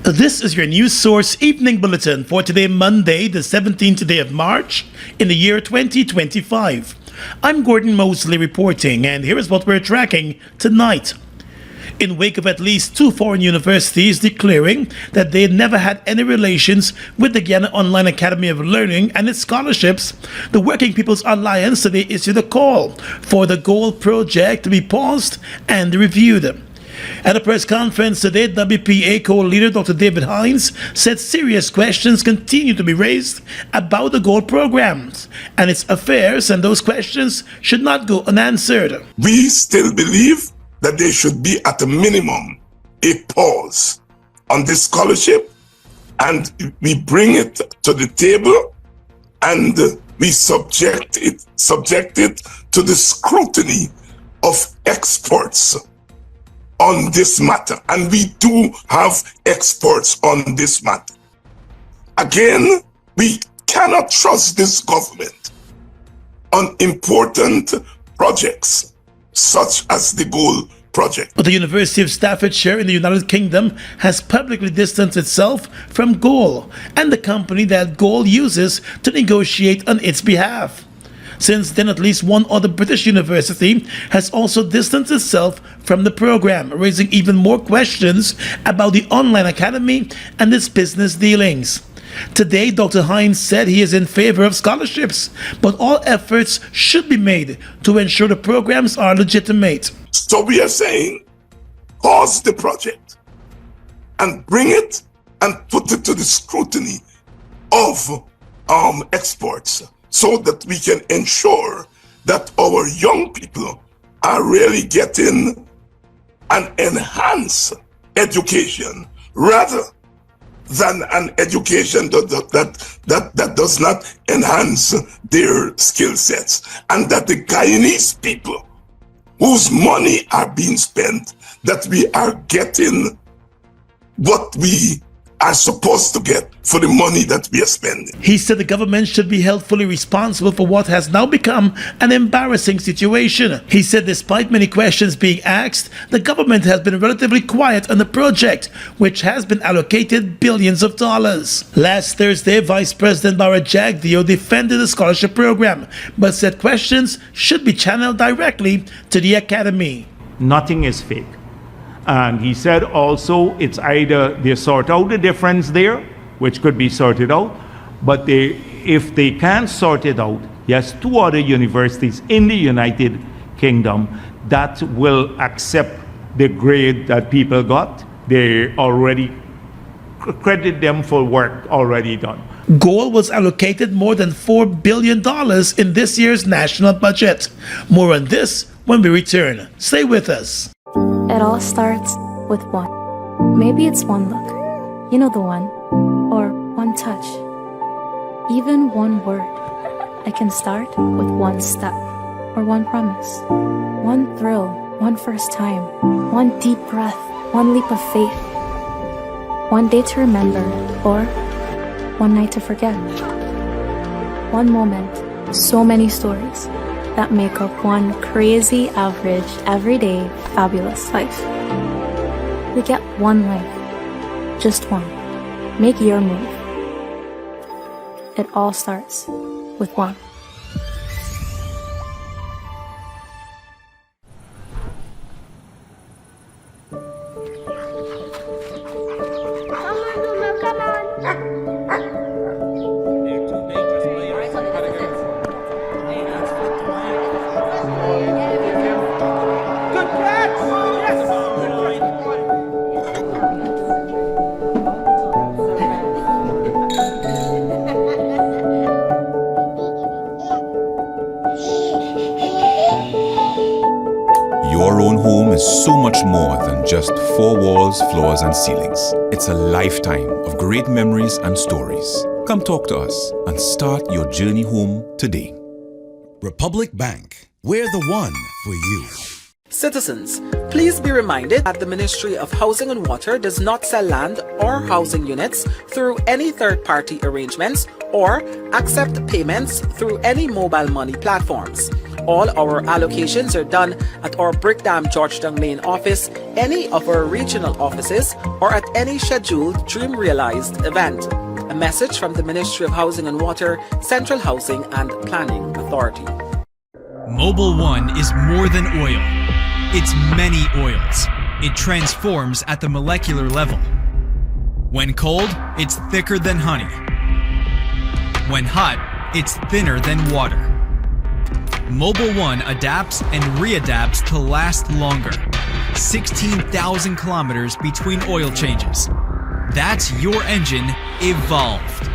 This is your news source evening bulletin for today, Monday, the 17th day of March in the year 2025. I'm Gordon Mosley reporting, and here is what we're tracking tonight. In wake of at least 2 foreign universities declaring that they never had any relations with the Guyana Online Academy of Learning and its scholarships, the Working People's Alliance today issued a call for the Gold project to be paused and reviewed. At a press conference today, WPA co-leader Dr. David Hines said serious questions continue to be raised about the Gold programs and its affairs, and those questions should not go unanswered. We still believe that there should be at a minimum a pause on this scholarship, and we bring it to the table and we subject it to the scrutiny of experts on this matter, and we do have experts on this matter. Again, we cannot trust this government on important projects such as the Gold project. But the University of Staffordshire in the United Kingdom has publicly distanced itself from Gold and the company that Gold uses to negotiate on its behalf. Since then, at least one other British university has also distanced itself from the program, raising even more questions about the online academy and its business dealings. Today, Dr. Hines said he is in favor of scholarships, but all efforts should be made to ensure the programs are legitimate. So we are saying, pause the project and bring it and put it to the scrutiny of experts, so that we can ensure that our young people are really getting an enhanced education rather than an education that does not enhance their skill sets, and that the Guyanese people whose money are being spent, that we are getting what we are supposed to get for the money that we are spending. He said the government should be held fully responsible for what has now become an embarrassing situation. He said despite many questions being asked, the government has been relatively quiet on the project, which has been allocated billions of dollars. Last Thursday, Vice President Bara Jagdeo defended the scholarship program, but said questions should be channeled directly to the academy. Nothing is fake. And he said also it's either they sort out the difference there, which could be sorted out, but if they can't sort it out, he has 2 other universities in the United Kingdom that will accept the grade that people got. They already credit them for work already done. Gold was allocated more than $4 billion in this year's national budget. More on this when we return. Stay with us. It all starts with one. Maybe it's one look, you know the one, or one touch, even one word. It can start with one step, or one promise, one thrill, one first time, one deep breath, one leap of faith, one day to remember, or one night to forget. One moment, so many stories that make up one crazy, average, everyday, fabulous life. We get one life, just one. Make your move. It all starts with one. Your own home is so much more than just 4 walls, floors, and ceilings. It's a lifetime of great memories and stories. Come talk to us and start your journey home today. Republic Bank, we're the one for you. Citizens, please be reminded that the Ministry of Housing and Water does not sell land or housing units through any third-party arrangements or accept payments through any mobile money platforms. all our allocations are done at our Brickdam Georgetown main office, any of our regional offices, or at any scheduled Dream Realized event. A message from the Ministry of Housing and Water, Central Housing and Planning Authority. Mobil 1 is more than oil. It's many oils. It transforms at the molecular level. When cold, it's thicker than honey. When hot, it's thinner than water. Mobil 1 adapts and readapts to last longer. 16,000 kilometers between oil changes. That's your engine evolved.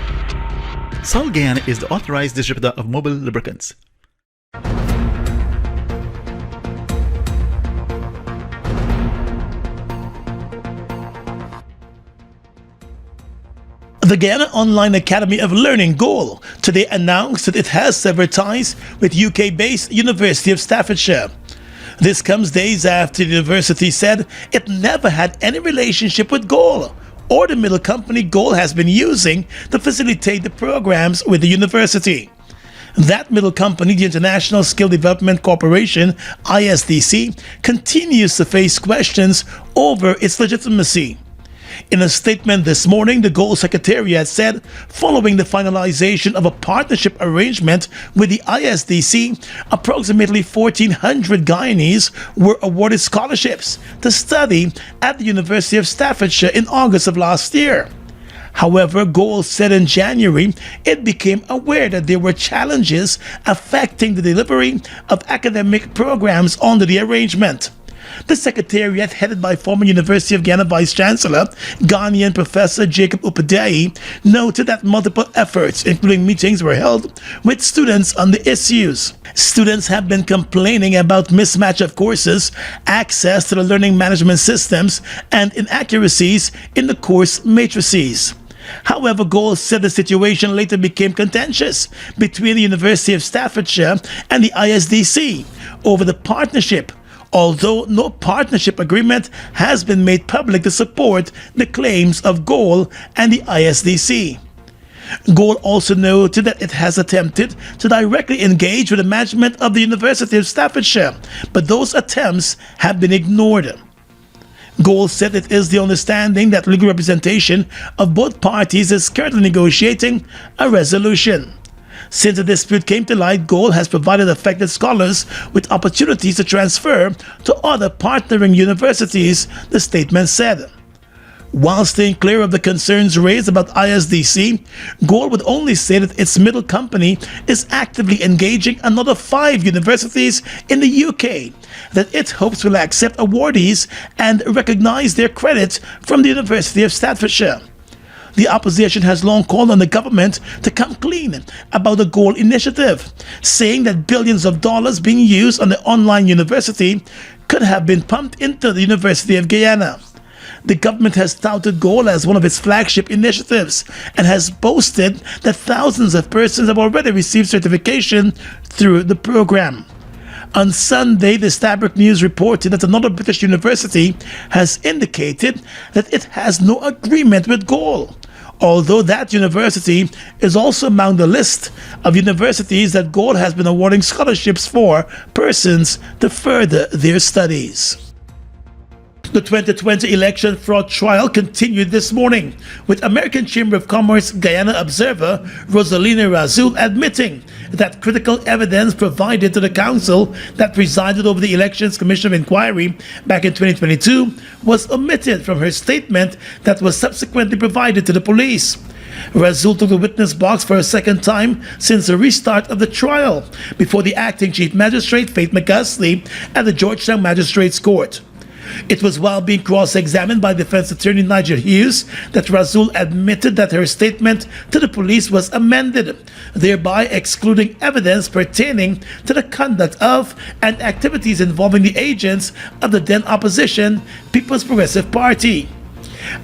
Sol Guyana is the authorized distributor of Mobil lubricants. The Guyana Online Academy of Learning, GOAL, today announced that it has severed ties with UK-based University of Staffordshire. This comes days after the university said it never had any relationship with GOAL or the middle company GOAL has been using to facilitate the programs with the university. That middle company, the International Skill Development Corporation, ISDC, continues to face questions over its legitimacy. In a statement this morning, the GOAL Secretariat said, following the finalization of a partnership arrangement with the ISDC, approximately 1,400 Guyanese were awarded scholarships to study at the University of Staffordshire in August of last year. However, GOAL said in January it became aware that there were challenges affecting the delivery of academic programs under the arrangement. The Secretariat, headed by former University of Guyana Vice-Chancellor, Ghanaian Professor Jacob Upadai, noted that multiple efforts, including meetings, were held with students on the issues. Students have been complaining about mismatch of courses, access to the learning management systems, and inaccuracies in the course matrices. However, GOAL said the situation later became contentious between the University of Staffordshire and the ISDC over the partnership, although no partnership agreement has been made public to support the claims of GOAL and the ISDC. GOAL also noted that it has attempted to directly engage with the management of the University of Staffordshire, but those attempts have been ignored. GOAL said it is the understanding that legal representation of both parties is currently negotiating a resolution. Since the dispute came to light, GOAL has provided affected scholars with opportunities to transfer to other partnering universities, the statement said. While staying clear of the concerns raised about ISDC, GOAL would only say that its middle company is actively engaging another 5 universities in the UK that it hopes will accept awardees and recognize their credit from the University of Staffordshire. The opposition has long called on the government to come clean about the GOAL initiative, saying that billions of dollars being used on the online university could have been pumped into the University of Guyana. The government has touted GOAL as one of its flagship initiatives and has boasted that thousands of persons have already received certification through the program. On Sunday, the Stabroek News reported that another British university has indicated that it has no agreement with GOAL, although that university is also among the list of universities that GOAL has been awarding scholarships for persons to further their studies. The 2020 election fraud trial continued this morning, with American Chamber of Commerce Guyana observer Rosalina Razul admitting that critical evidence provided to the council that presided over the Elections Commission of Inquiry back in 2022 was omitted from her statement that was subsequently provided to the police. Razul took the witness box for a second time since the restart of the trial before the acting Chief Magistrate Faith McCusley at the Georgetown Magistrates Court. It was while being cross-examined by defense attorney Nigel Hughes that Razul admitted that her statement to the police was amended, thereby excluding evidence pertaining to the conduct of and activities involving the agents of the then opposition People's Progressive Party.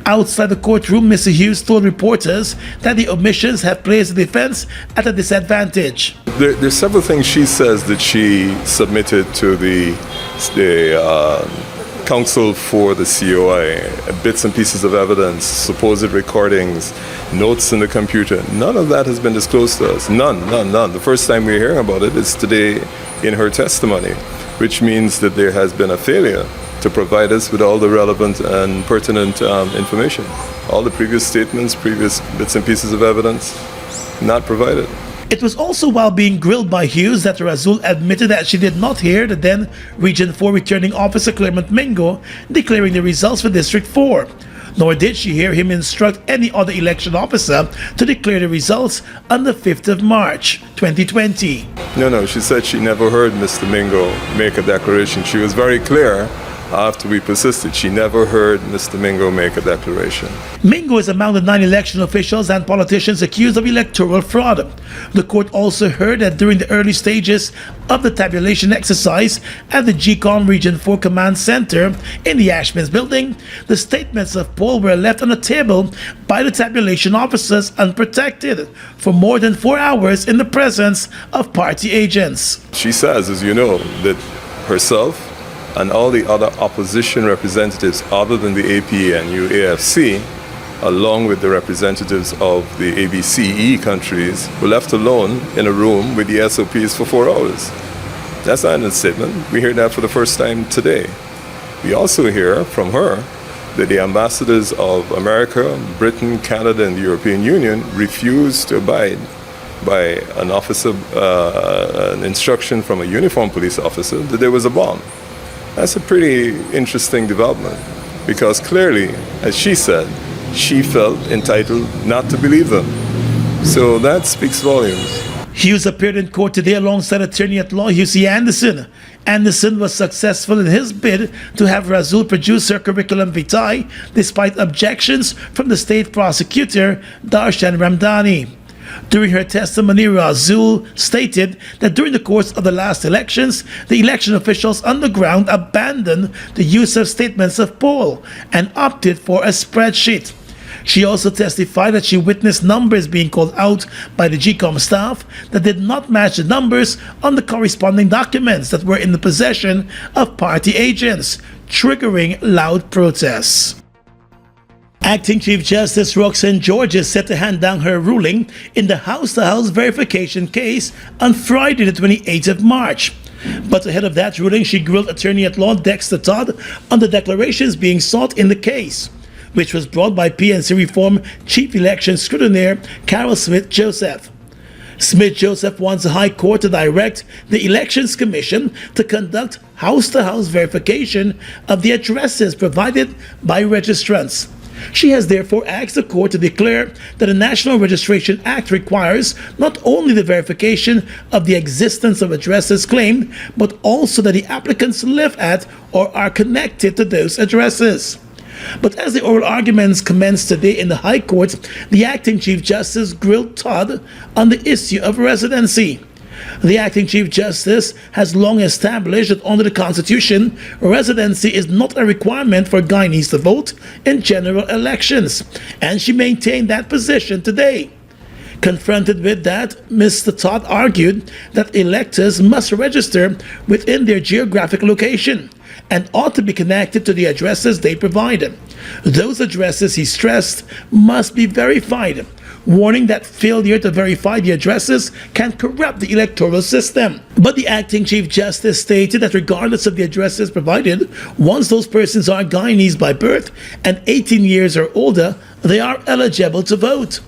Outside the courtroom, Mr. Hughes told reporters that the omissions have placed the defense at a disadvantage. There's several things she says that she submitted to the counsel for the COI, bits and pieces of evidence, supposed recordings, notes in the computer. None of that has been disclosed to us. None. The first time we're hearing about it is today in her testimony, which means that there has been a failure to provide us with all the relevant and pertinent information. All the previous statements, previous bits and pieces of evidence, not provided. It was also while being grilled by Hughes that Razul admitted that she did not hear the then Region 4 returning officer Clement Mingo declaring the results for District 4. Nor did she hear him instruct any other election officer to declare the results on the 5th of March, 2020. No, she said she never heard Mr. Mingo make a declaration. She was very clear after we persisted. She never heard Mr. Mingo make a declaration. Mingo is among the 9 election officials and politicians accused of electoral fraud. The court also heard that during the early stages of the tabulation exercise at the GCOM Region 4 Command Center in the Ashmans building, the statements of poll were left on the table by the tabulation officers unprotected for more than 4 hours in the presence of party agents. She says, as you know, that herself and all the other opposition representatives other than the APNU AFC, along with the representatives of the ABCE countries, were left alone in a room with the SOPs for 4 hours. That's not an statement. We hear that for the first time today. We also hear from her that the ambassadors of America, Britain, Canada, and the European Union refused to abide by an officer, an instruction from a uniformed police officer that there was a bomb. That's a pretty interesting development because clearly, as she said, she felt entitled not to believe them. So that speaks volumes. Hughes appeared in court today alongside attorney at law Hugh C. Anderson. Anderson was successful in his bid to have Razul produce her curriculum vitae despite objections from the state prosecutor Darshan Ramdani. During her testimony, Razul stated that during the course of the last elections, the election officials on the ground abandoned the use of statements of poll and opted for a spreadsheet. She also testified that she witnessed numbers being called out by the GCOM staff that did not match the numbers on the corresponding documents that were in the possession of party agents, triggering loud protests. Acting Chief Justice Roxanne George is set to hand down her ruling in the house-to-house verification case on Friday the 28th of March. But ahead of that ruling, she grilled attorney-at-law Dexter Todd on the declarations being sought in the case, which was brought by PNC Reform Chief Election Scrutineer Carol Smith-Joseph. Smith-Joseph wants the High Court to direct the Elections Commission to conduct house-to-house verification of the addresses provided by registrants. She has therefore asked the court to declare that the National Registration Act requires not only the verification of the existence of addresses claimed, but also that the applicants live at or are connected to those addresses. But as the oral arguments commenced today in the High Court, the acting Chief Justice grilled Todd on the issue of residency. The acting Chief Justice has long established that under the Constitution, residency is not a requirement for Guyanese to vote in general elections, and she maintained that position today. Confronted with that, Mr. Todd argued that electors must register within their geographic location and ought to be connected to the addresses they provide. Those addresses, he stressed, must be verified, warning that failure to verify the addresses can corrupt the electoral system. But the acting Chief Justice stated that regardless of the addresses provided, once those persons are Guyanese by birth and 18 years or older, they are eligible to vote.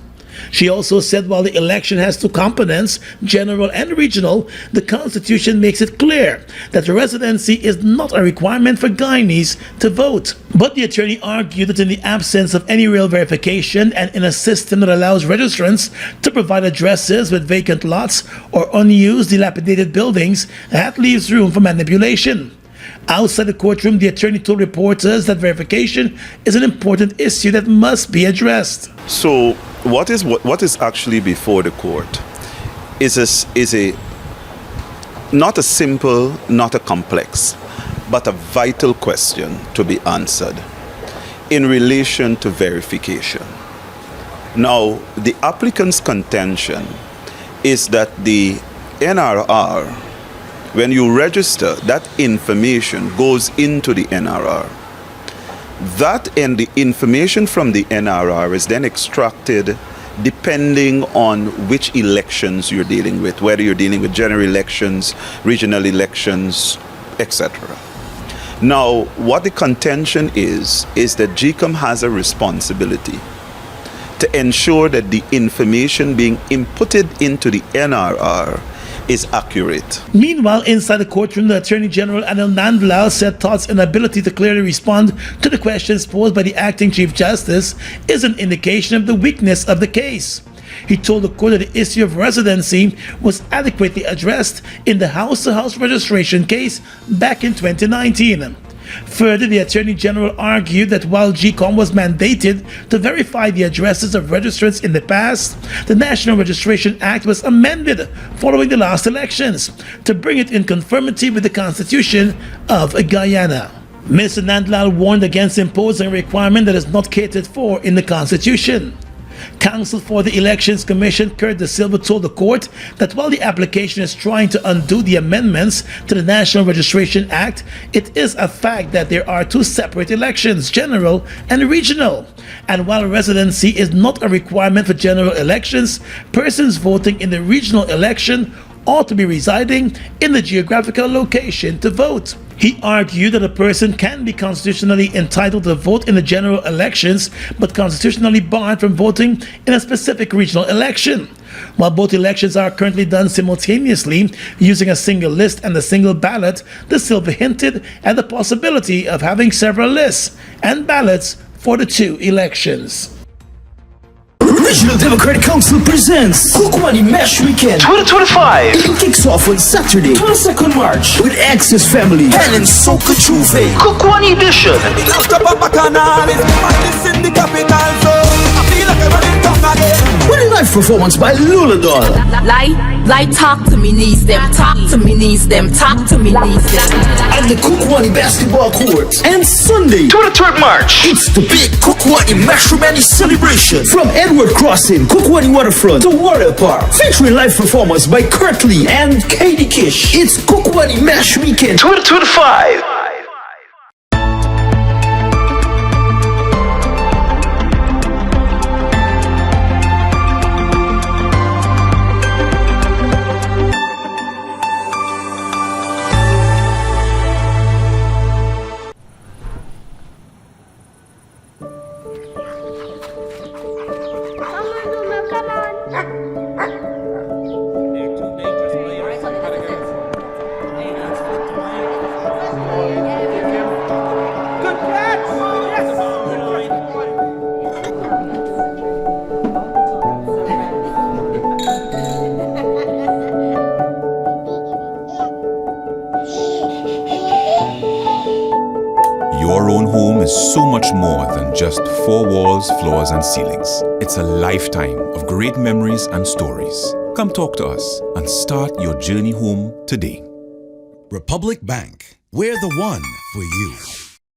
She also said while the election has 2 components, general and regional, the Constitution makes it clear that residency is not a requirement for Guyanese to vote. But the attorney argued that in the absence of any real verification and in a system that allows registrants to provide addresses with vacant lots or unused dilapidated buildings, that leaves room for manipulation. Outside the courtroom, the attorney told reporters that verification is an important issue that must be addressed. So what is actually before the court is a not a simple, not a complex, but a vital question to be answered in relation to verification. Now, the applicant's contention is that the NRR When you register, that information goes into the NRR. That and the information from the NRR is then extracted depending on which elections you're dealing with, whether you're dealing with general elections, regional elections, etc. Now, what the contention is that GCOM has a responsibility to ensure that the information being inputted into the NRR is accurate. Meanwhile, inside the courtroom, the Attorney General Anil Nandlal said Todd's inability to clearly respond to the questions posed by the acting Chief Justice is an indication of the weakness of the case. He told the court that the issue of residency was adequately addressed in the house-to-house registration case back in 2019. Further, the Attorney General argued that while GCOM was mandated to verify the addresses of registrants in the past, the National Registration Act was amended following the last elections to bring it in conformity with the Constitution of Guyana. Mr. Nandlal warned against imposing a requirement that is not catered for in the Constitution. Counsel for the Elections Commission, Kurt De Silva, told the court that while the application is trying to undo the amendments to the National Registration Act, it is a fact that there are two separate elections, general and regional. And while residency is not a requirement for general elections, persons voting in the regional election ought to be residing in the geographical location to vote. He argued that a person can be constitutionally entitled to vote in the general elections, but constitutionally barred from voting in a specific regional election. While both elections are currently done simultaneously using a single list and a single ballot, De Silva hinted at the possibility of having several lists and ballots for the two elections. Regional Democratic Council presents Kukwani Mesh Weekend 2025. It kicks off on Saturday, 22nd March with Access Family and Soka Chuve Kukwani Edition. With a live performance by Lula Doll. Like talk to me, needs them. Talk to me, needs them. Talk to me, needs them. And the Kukwani Basketball Court. And Sunday, 23rd March, it's the big Kukwani Mashramani celebration from Edward Crossing, Kukwani Waterfront to Warrior Park, featuring live performance by Kurt Lee and Katie Kish. It's Kukwani Mesh Weekend 2025. Your own home is so much more than just four walls, floors, and ceilings. It's a lifetime of great memories and stories. Come talk to us and start your journey home today. Republic Bank, we're the one for you.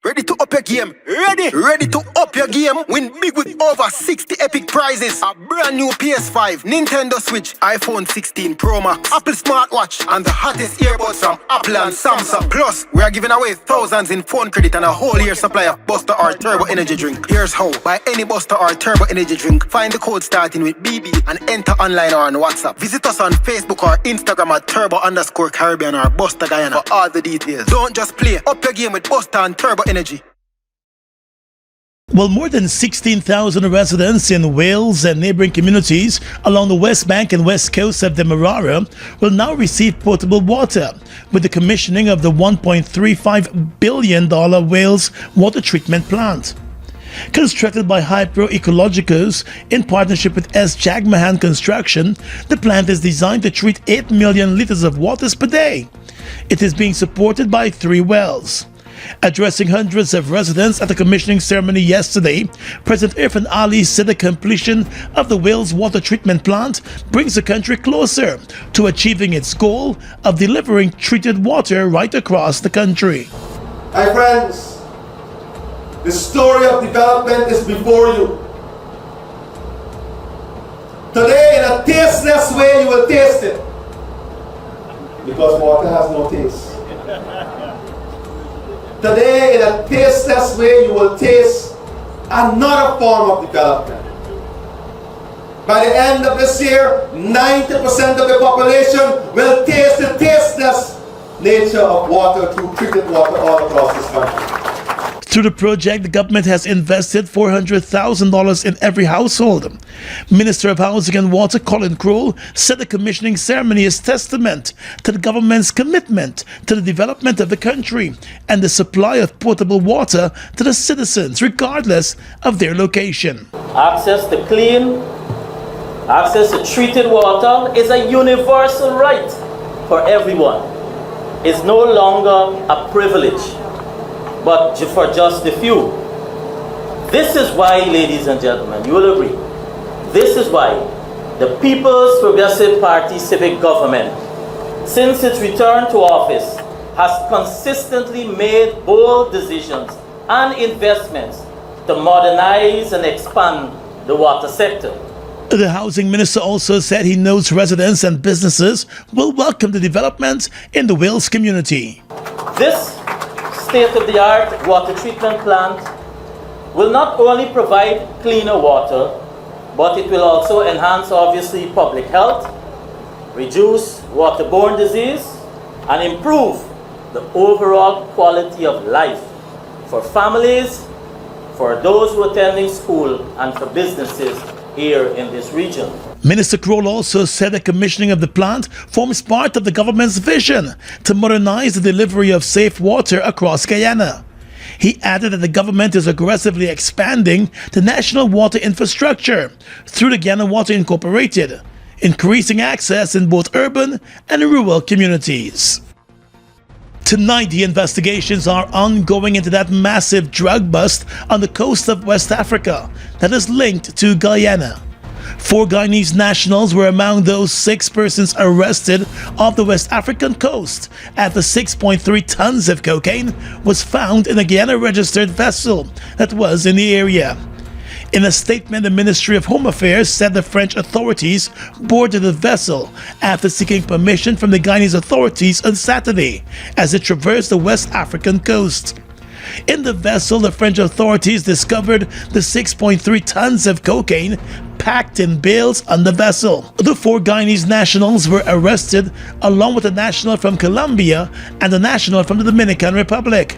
Ready to up your game? Ready to up your game? Win big with over 60 epic prizes. A brand new PS5, Nintendo Switch, iPhone 16 Pro Max, Apple smartwatch, and the hottest earbuds from Apple and Samsung. Plus, we are giving away thousands in phone credit and a whole year supply of Buster or Turbo Energy drink. Here's how. Buy any Buster or Turbo Energy drink, find the code starting with BB and enter online or on WhatsApp. Visit us on Facebook or Instagram at Turbo_Caribbean or Buster Guyana for all the details. Don't just play. Up your game with Buster and Turbo Energy. Well, more than 16,000 residents in Wales and neighboring communities along the West Bank and West Coast of Demerara will now receive potable water with the commissioning of the $1.35 billion Wales water treatment plant. Constructed by Hypro Ecologicals in partnership with S. Jagmahan Construction, the plant is designed to treat 8 million liters of water per day. It is being supported by 3 wells. Addressing hundreds of residents at the commissioning ceremony yesterday, President Irfan Ali said the completion of the Wales water treatment plant brings the country closer to achieving its goal of delivering treated water right across the country. Hi friends, the story of development is before you. Today, in a tasteless way, you will taste it. because water has no taste. Today, in a tasteless way, you will taste another form of development. By the end of this year, 90% of the population will taste the tasteless nature of water through treated water all across this country. Through the project, the government has invested $400,000 in every household. Minister of Housing and Water Colin Crowell said the commissioning ceremony is testament to the government's commitment to the development of the country and the supply of potable water to the citizens, regardless of their location. Access to clean, access to treated water is a universal right for everyone. It's no longer a privilege, but for just a few. This is why, ladies and gentlemen, you will agree, this is why the People's Progressive Party civic government, since its return to office, has consistently made bold decisions and investments to modernize and expand the water sector. The housing minister also said he knows residents and businesses will welcome the development in the Wales community. This state-of-the-art water treatment plant will not only provide cleaner water, but it will also enhance, obviously, public health, reduce waterborne disease, and improve the overall quality of life for families, for those who are attending school, and for businesses here in this region. Minister Crowell also said the commissioning of the plant forms part of the government's vision to modernize the delivery of safe water across Guyana. He added that the government is aggressively expanding the national water infrastructure through the Guyana Water Incorporated, increasing access in both urban and rural communities. Tonight, the investigations are ongoing into that massive drug bust on the coast of West Africa that is linked to Guyana. 4 Guyanese nationals were among those 6 persons arrested off the West African coast after 6.3 tons of cocaine was found in a Guyana-registered vessel that was in the area. In a statement, the Ministry of Home Affairs said the French authorities boarded the vessel after seeking permission from the Guyanese authorities on Saturday as it traversed the West African coast. In the vessel, the French authorities discovered the 6.3 tons of cocaine packed in bales on the vessel. The 4 Guyanese nationals were arrested along with a national from Colombia and a national from the Dominican Republic.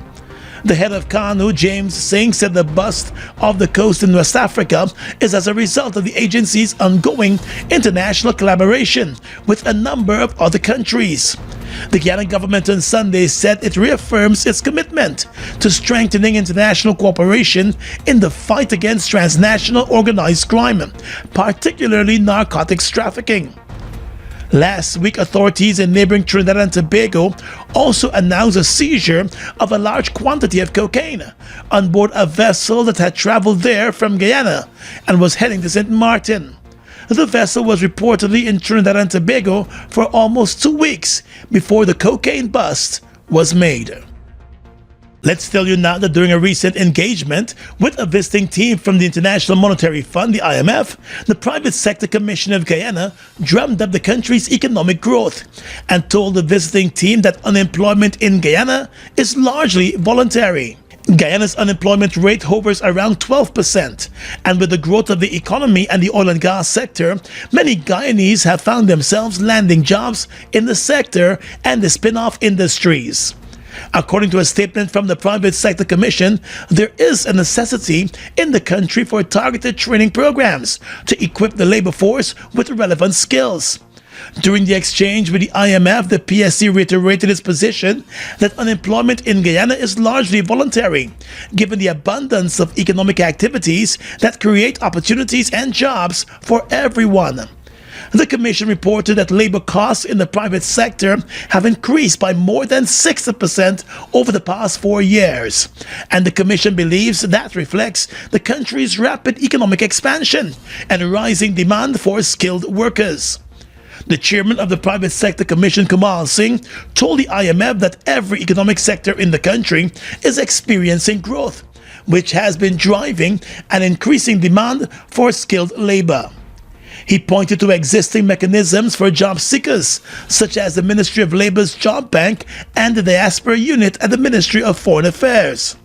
The head of KANU, James Singh, said the bust off the coast in West Africa is as a result of the agency's ongoing international collaboration with a number of other countries. The Guyana government on Sunday said it reaffirms its commitment to strengthening international cooperation in the fight against transnational organized crime, particularly narcotics trafficking. Last week, authorities in neighboring Trinidad and Tobago also announced a seizure of a large quantity of cocaine on board a vessel that had traveled there from Guyana and was heading to St. Martin. The vessel was reportedly in Trinidad and Tobago for almost 2 weeks before the cocaine bust was made. Let's tell you now that during a recent engagement with a visiting team from the International Monetary Fund, the IMF, the Private Sector Commission of Guyana drummed up the country's economic growth and told the visiting team that unemployment in Guyana is largely voluntary. Guyana's unemployment rate hovers around 12%, and with the growth of the economy and the oil and gas sector, many Guyanese have found themselves landing jobs in the sector and the spin-off industries. According to a statement from the Private Sector Commission, there is a necessity in the country for targeted training programs to equip the labor force with relevant skills. During the exchange with the IMF, the PSC reiterated its position that unemployment in Guyana is largely voluntary, given the abundance of economic activities that create opportunities and jobs for everyone. The Commission reported that labor costs in the private sector have increased by more than 60% over the past 4 years, and the Commission believes that reflects the country's rapid economic expansion and rising demand for skilled workers. The chairman of the Private Sector Commission, Kamal Singh, told the IMF that every economic sector in the country is experiencing growth, which has been driving an increasing demand for skilled labor. He pointed to existing mechanisms for job seekers, such as the Ministry of Labor's Job Bank and the Diaspora Unit at the Ministry of Foreign Affairs.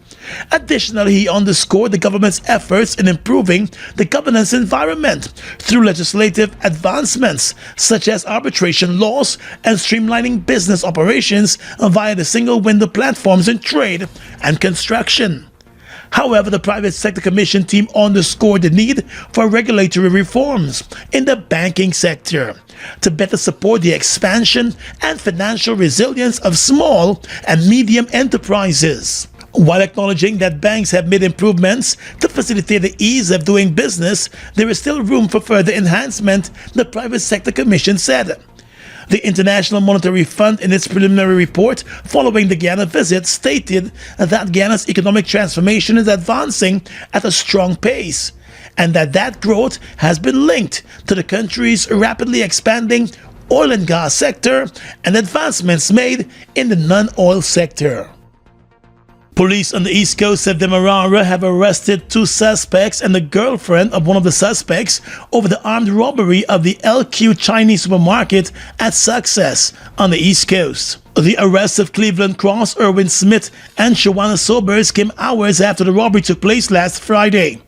Additionally, he underscored the government's efforts in improving the governance environment through legislative advancements such as arbitration laws and streamlining business operations via the single window platforms in trade and construction. However, the Private Sector Commission team underscored the need for regulatory reforms in the banking sector to better support the expansion and financial resilience of small and medium enterprises. While acknowledging that banks have made improvements to facilitate the ease of doing business, there is still room for further enhancement, the Private Sector Commission said. The International Monetary Fund, in its preliminary report following the Guyana visit, stated that Guyana's economic transformation is advancing at a strong pace, and that growth has been linked to the country's rapidly expanding oil and gas sector and advancements made in the non-oil sector. Police on the east coast of Demerara have arrested 2 suspects and the girlfriend of one of the suspects over the armed robbery of the LQ Chinese supermarket at Success on the east coast. The arrest of Cleveland Cross, Erwin Smith, and Shawana Sobers came hours after the robbery took place last Friday.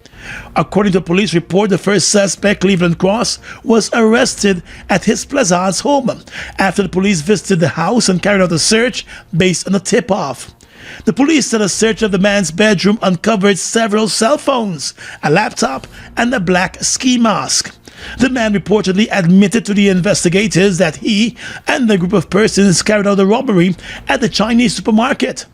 According to a police report, the first suspect, Cleveland Cross, was arrested at his Plaisance home after the police visited the house and carried out a search based on a tip-off. The police said a search of the man's bedroom uncovered several cell phones, a laptop, and a black ski mask. The man reportedly admitted to the investigators that he and a group of persons carried out the robbery at the Chinese supermarket.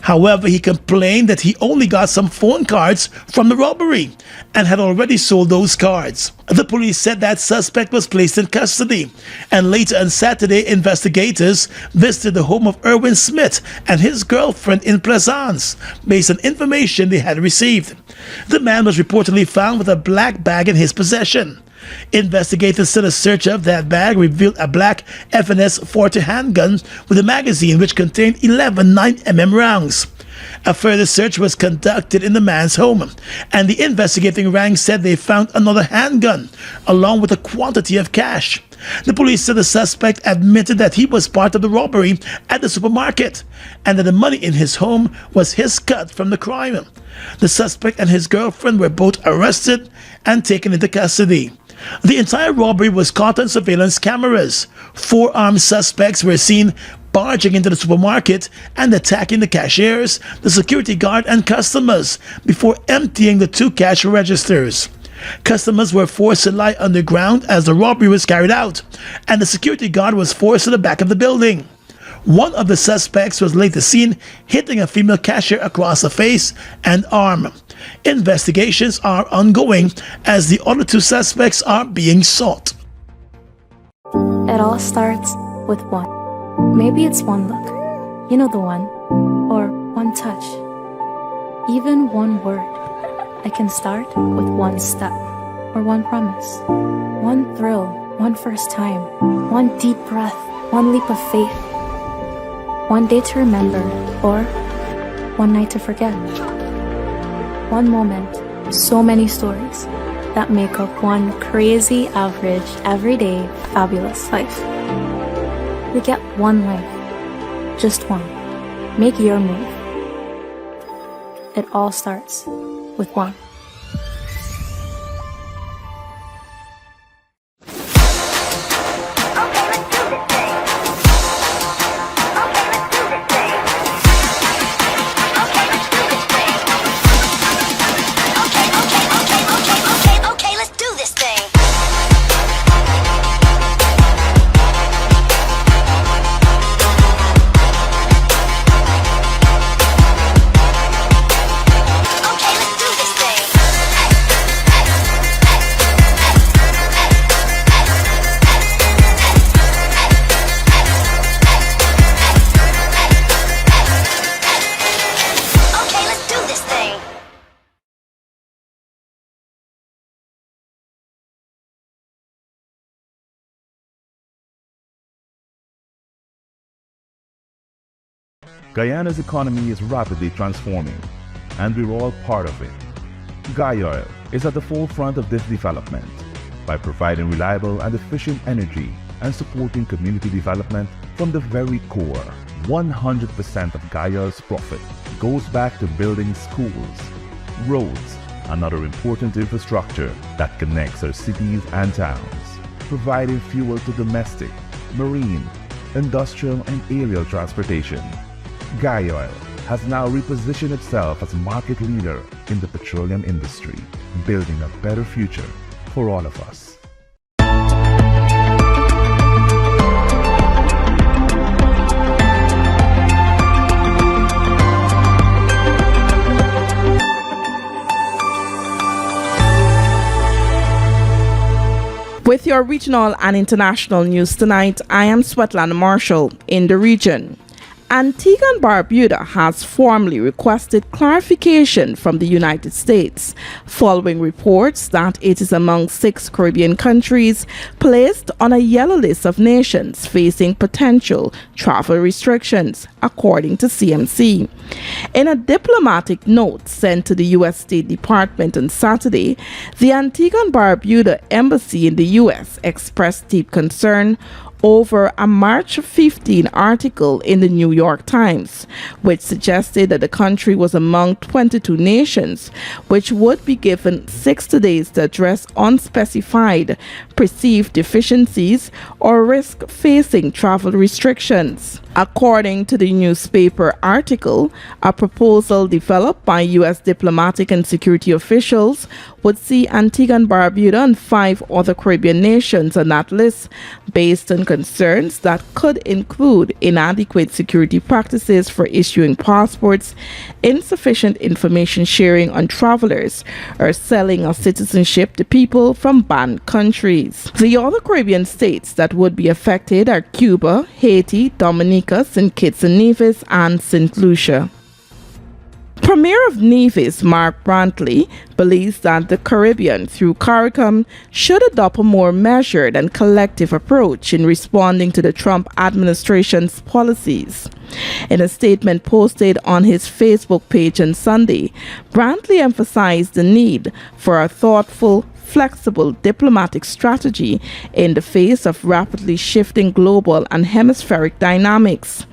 However, he complained that he only got some phone cards from the robbery and had already sold those cards. The police said that suspect was placed in custody, and later on Saturday, investigators visited the home of Erwin Smith and his girlfriend in Plaisance based on information they had received. The man was reportedly found with a black bag in his possession. Investigators said a search of that bag revealed a black FNS 40 handgun with a magazine which contained 11 9mm rounds. A further search was conducted in the man's home, and the investigating rank said they found another handgun along with a quantity of cash. The police said the suspect admitted that he was part of the robbery at the supermarket and that the money in his home was his cut from the crime. The suspect and his girlfriend were both arrested and taken into custody. The entire robbery was caught on surveillance cameras. 4 armed suspects were seen barging into the supermarket and attacking the cashiers, the security guard, and customers before emptying the 2 cash registers. Customers were forced to lie underground as the robbery was carried out, and the security guard was forced to the back of the building. One of the suspects was later seen hitting a female cashier across the face and arm. Investigations are ongoing as the other 2 suspects are being sought. It all starts with one. Maybe it's one look, you know the one, or one touch, even one word. I can start with one step, or one promise, one thrill, one first time, one deep breath, one leap of faith, one day to remember, or one night to forget. One moment, so many stories that make up one crazy, average, everyday, fabulous life. We get one life, just one. Make your move. It all starts with one. Guyana's economy is rapidly transforming, and we're all part of it. Guy Oil is at the forefront of this development. by providing reliable and efficient energy and supporting community development from the very core. 100% of Gaya's profit goes back to building schools, roads, and other important infrastructure that connects our cities and towns, providing fuel to domestic, marine, industrial, and aerial transportation. Gaia Oil has now repositioned itself as a market leader in the petroleum industry, building a better future for all of us. With your regional and international news tonight, I am Svetlana Marshall in the region. Antigua and Barbuda has formally requested clarification from the United States following reports that it is among 6 Caribbean countries placed on a yellow list of nations facing potential travel restrictions, according to CMC. In a diplomatic note sent to the U.S. State Department on Saturday, the Antigua and Barbuda Embassy in the U.S. expressed deep concern over a March 15 article in the New York Times, which suggested that the country was among 22 nations which would be given 60 days to address unspecified perceived deficiencies or risk facing travel restrictions. According to the newspaper article, a proposal developed by U.S. diplomatic and security officials would see Antigua and Barbuda and 5 other Caribbean nations on that list based on concerns that could include inadequate security practices for issuing passports, insufficient information sharing on travelers, or selling of citizenship to people from banned countries. The other Caribbean states that would be affected are Cuba, Haiti, Dominica, St. Kitts and Nevis, and St. Lucia. Premier of Nevis, Mark Brantley, believes that the Caribbean, through CARICOM, should adopt a more measured and collective approach in responding to the Trump administration's policies. In a statement posted on his Facebook page on Sunday, Brantley emphasized the need for a thoughtful, flexible diplomatic strategy in the face of rapidly shifting global and hemispheric dynamics.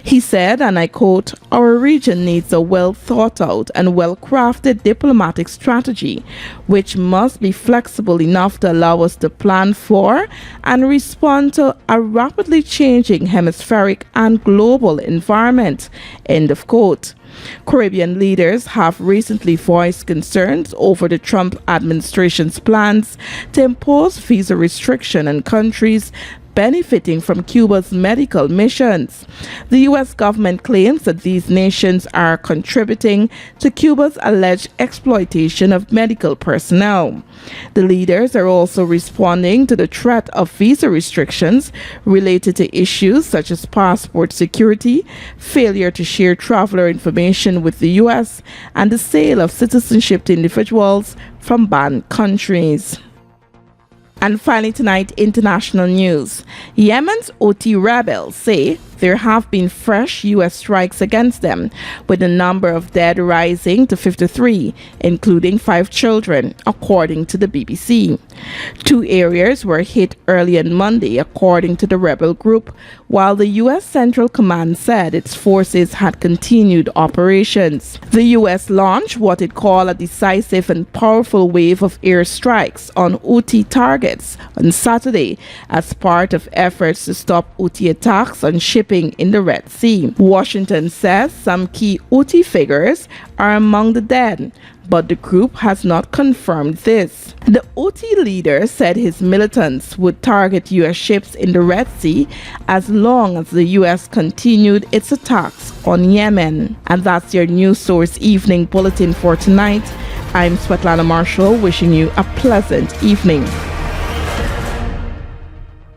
He said, and I quote, "Our region needs a well thought out and well crafted diplomatic strategy, which must be flexible enough to allow us to plan for and respond to a rapidly changing hemispheric and global environment." End of quote. Caribbean leaders have recently voiced concerns over the Trump administration's plans to impose visa restriction on countries benefiting from Cuba's medical missions. The U.S. government claims that these nations are contributing to Cuba's alleged exploitation of medical personnel. The leaders are also responding to the threat of visa restrictions related to issues such as passport security, failure to share traveler information with the U.S., and the sale of citizenship to individuals from banned countries. And finally tonight, international news. Yemen's Houthi rebels say there have been fresh U.S. strikes against them, with the number of dead rising to 53, including 5 children, according to the BBC. 2 areas were hit early on Monday, according to the rebel group, while the U.S. Central Command said its forces had continued operations. The U.S. launched what it called a decisive and powerful wave of airstrikes on Houthi targets on Saturday as part of efforts to stop Houthi attacks on shipping in the Red Sea. Washington says some key Houthi figures are among the dead, but the group has not confirmed this. The Houthi leader said his militants would target U.S. ships in the Red Sea as long as the U.S. continued its attacks on Yemen. And that's your News Source Evening Bulletin for tonight. I'm Svetlana Marshall, wishing you a pleasant evening.